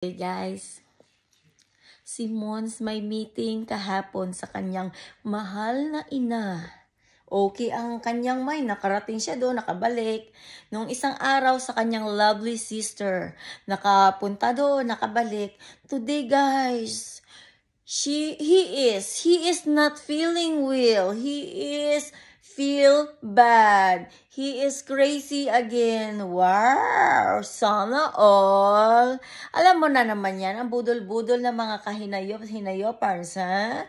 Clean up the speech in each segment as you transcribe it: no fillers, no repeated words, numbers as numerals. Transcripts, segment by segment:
Hey guys, si Mons may meeting kahapon sa kanyang mahal na ina. Okay ang kanyang mind, nakarating siya doon, nakabalik. Nung isang araw sa kanyang lovely sister, nakapunta doon, nakabalik. Today guys, he is not feeling well. He is feel bad. He is crazy again. Wow! Sana all. Alam mo na naman yan, ang budol-budol na mga hinayopers, ha?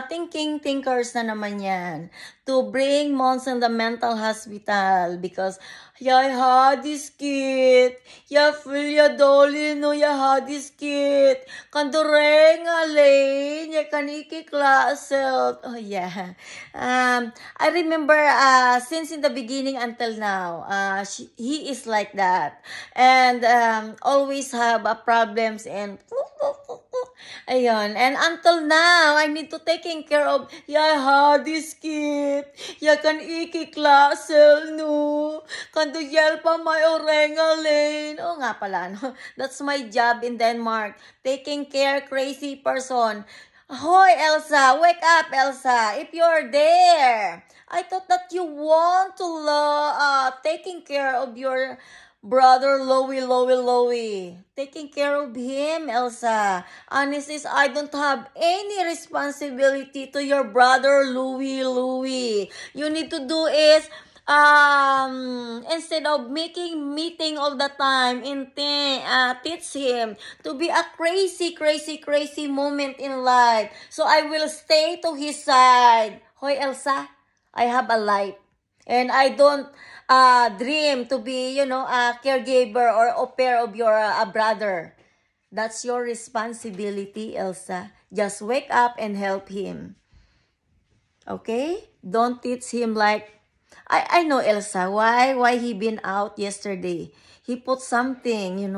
Thinkers na naman yan. To bring Mons in the mental hospital because jag har diskit. Jag följer dåligt nu, jag har diskit. Kan du ringa Lane? Jag kan inte klassen. Oh yeah. I remember since in the beginning until now, he is like that. And always have problems and ayun. And until now, I need to taking care of jag har diskit. Jag kan inte klassen nu. Kan du hjälpa mig att ringa Lane? Oh nga pala, no? That's my job in Denmark. Taking care crazy person. Hoy, Elsa! Wake up, Elsa! If you're there! I thought that you want to taking care of your brother Louie. Taking care of him, Elsa. Honestly, I don't have any responsibility to your brother Louie. You need to do is instead of making meeting all the time and teach him to be a crazy moment in life. So I will stay to his side. Hoy, Elsa, I have a life. And I don't dream to be, a caregiver or au pair of your brother. That's your responsibility, Elsa. Just wake up and help him. Okay? Don't teach him like, I know, Elsa, why he been out yesterday. He put something, you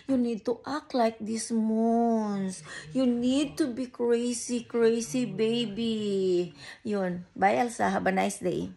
need to act like this, Mons. You need to be crazy, baby. Yun. Bye, Elsa. Have a nice day.